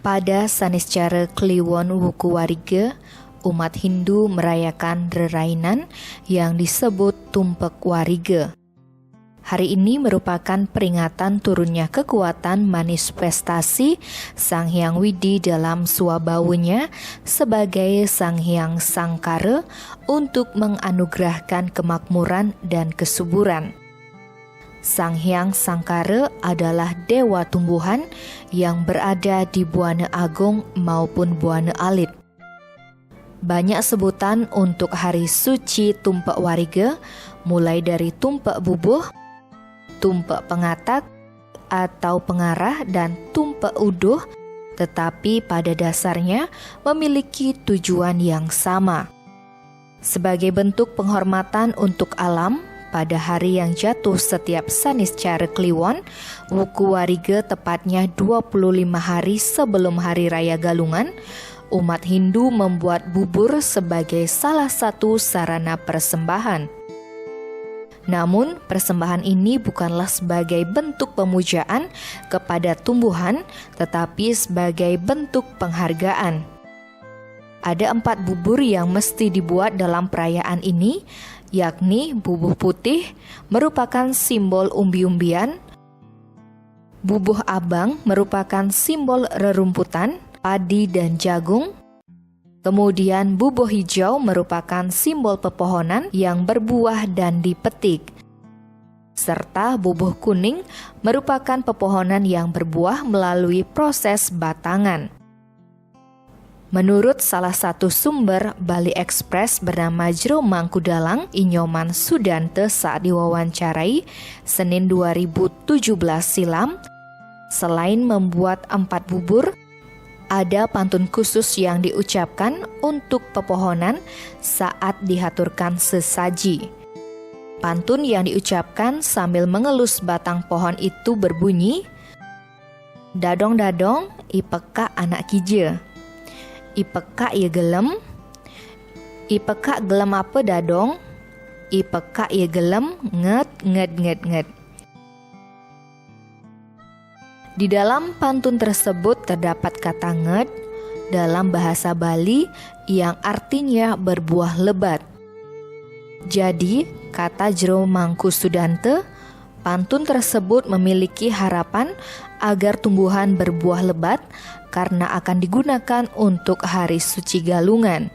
Pada Saniscara Kliwon Wuku Warige, umat Hindu merayakan rerainan yang disebut Tumpek Warige. Hari ini merupakan peringatan turunnya kekuatan manifestasi Sang Hyang Widi dalam swabawunya sebagai Sang Hyang Sangkara untuk menganugerahkan kemakmuran dan kesuburan. Sang Hyang Sangkara adalah dewa tumbuhan yang berada di Buana Agung maupun Buana Alit. Banyak sebutan untuk hari suci Tumpek Warige, mulai dari tumpek bubuh, tumpek pengatak atau pengarah, dan tumpek uduh, tetapi pada dasarnya memiliki tujuan yang sama. Sebagai bentuk penghormatan untuk alam, pada hari yang jatuh setiap Saniscara Kliwon Wuku Warige, tepatnya 25 hari sebelum Hari Raya Galungan, umat Hindu membuat bubur sebagai salah satu sarana persembahan. Namun, persembahan ini bukanlah sebagai bentuk pemujaan kepada tumbuhan, tetapi sebagai bentuk penghargaan. Ada 4 bubur yang mesti dibuat dalam perayaan ini, yakni bubuh putih merupakan simbol umbi-umbian, bubuh abang merupakan simbol rerumputan, padi dan jagung, kemudian bubuh hijau merupakan simbol pepohonan yang berbuah dan dipetik, serta bubuh kuning merupakan pepohonan yang berbuah melalui proses batangan. Menurut salah satu sumber Bali Express bernama Jero Mangkudalang Inyoman Sudante saat diwawancarai Senin 2017 silam, selain membuat 4 bubur, ada pantun khusus yang diucapkan untuk pepohonan saat dihaturkan sesaji. Pantun yang diucapkan sambil mengelus batang pohon itu berbunyi, "Dadong-dadong, ipeka anak kije. Ipeka ye gelem. Ipeka gelem apa dadong? Ipeka ye gelem nget. Di dalam pantun tersebut terdapat kata nget dalam bahasa Bali yang artinya berbuah lebat. Jadi, kata Jero Mangkusudante, pantun tersebut memiliki harapan agar tumbuhan berbuah lebat karena akan digunakan untuk hari suci Galungan.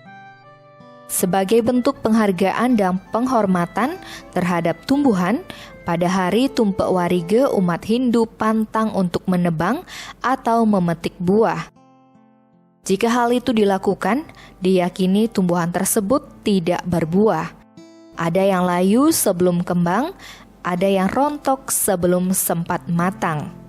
Sebagai bentuk penghargaan dan penghormatan terhadap tumbuhan, pada hari Tumpek Warige umat Hindu pantang untuk menebang atau memetik buah. Jika hal itu dilakukan, diyakini tumbuhan tersebut tidak berbuah. Ada yang layu sebelum kembang, ada yang rontok sebelum sempat matang.